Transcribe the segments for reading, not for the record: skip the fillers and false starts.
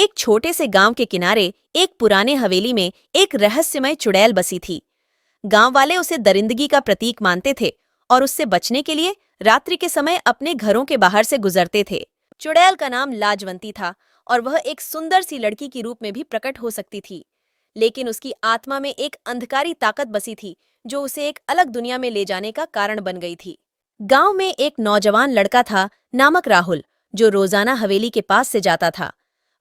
एक छोटे से गांव के किनारे एक पुराने हवेली में एक रहस्यमय चुड़ैल बसी थी। गांव वाले उसे दरिंदगी का प्रतीक मानते थे और उससे बचने के लिए रात्रि के समय अपने घरों के बाहर से गुजरते थे। चुड़ैल का नाम लाजवंती था और वह एक सुंदर सी लड़की के रूप में भी प्रकट हो सकती थी, लेकिन उसकी आत्मा में एक अंधकारी ताकत बसी थी जो उसे एक अलग दुनिया में ले जाने का कारण बन गई थी। गांव में एक नौजवान लड़का था नामक राहुल, जो रोजाना हवेली के पास से जाता था।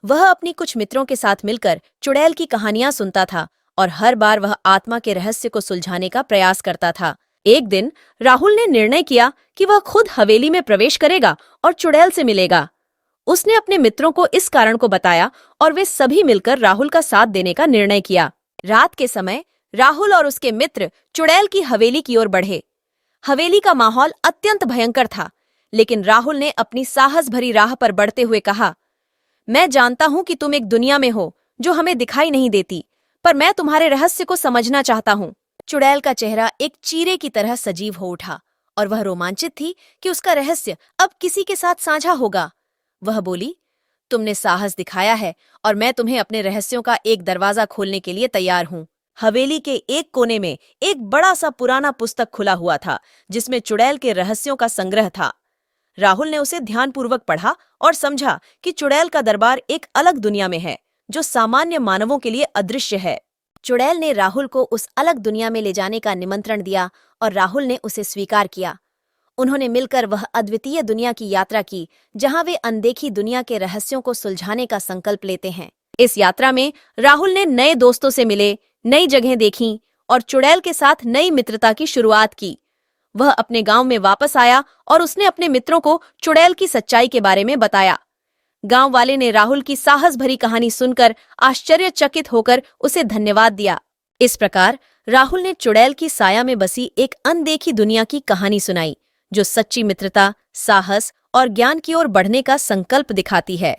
वह अपनी कुछ मित्रों के साथ मिलकर चुड़ैल की कहानियां सुनता था और हर बार वह आत्मा के रहस्य को सुलझाने का प्रयास करता था। एक दिन राहुल ने निर्णय किया कि वह खुद हवेली में प्रवेश करेगा और चुड़ैल से मिलेगा। उसने अपने मित्रों को इस कारण को बताया और वे सभी मिलकर राहुल का साथ देने का निर्णय किया। रात के समय राहुल और उसके मित्र चुड़ैल की हवेली की ओर बढ़े। हवेली का माहौल अत्यंत भयंकर था, लेकिन राहुल ने अपनी साहस भरी राह पर बढ़ते हुए कहा, मैं जानता हूं कि तुम एक दुनिया में हो जो हमें दिखाई नहीं देती, पर मैं तुम्हारे रहस्य को समझना चाहता हूं। चुड़ैल का चेहरा एक चीरे की तरह सजीव हो उठा और वह रोमांचित थी कि उसका रहस्य अब किसी के साथ साझा होगा। वह बोली, तुमने साहस दिखाया है और मैं तुम्हें अपने रहस्यों का एक दरवाजा खोलने के लिए तैयार हूं। हवेली के एक कोने में एक बड़ा सा पुराना पुस्तक खुला हुआ था जिसमें चुड़ैल के रहस्यों का संग्रह था। राहुल ने उसे ध्यानपूर्वक पढ़ा और समझा कि चुड़ैल का दरबार एक अलग दुनिया में है जो सामान्य मानवों के लिए अदृश्य है। चुड़ैल ने राहुल को उस अलग दुनिया में ले जाने का निमंत्रण दिया और राहुल ने उसे स्वीकार किया। उन्होंने मिलकर वह अद्वितीय दुनिया की यात्रा की जहां वे अनदेखी दुनिया के रहस्यों को सुलझाने का संकल्प लेते हैं। इस यात्रा में राहुल ने नए दोस्तों से मिले, नई जगहें देखीं और चुड़ैल के साथ नई मित्रता की शुरुआत की। वह अपने गांव में वापस आया और उसने अपने मित्रों को चुड़ैल की सच्चाई के बारे में बताया। गांव वाले ने राहुल की साहस भरी कहानी सुनकर आश्चर्यचकित होकर उसे धन्यवाद दिया। इस प्रकार राहुल ने चुड़ैल की साया में बसी एक अनदेखी दुनिया की कहानी सुनाई, जो सच्ची मित्रता, साहस और ज्ञान की ओर बढ़ने का संकल्प दिखाती है।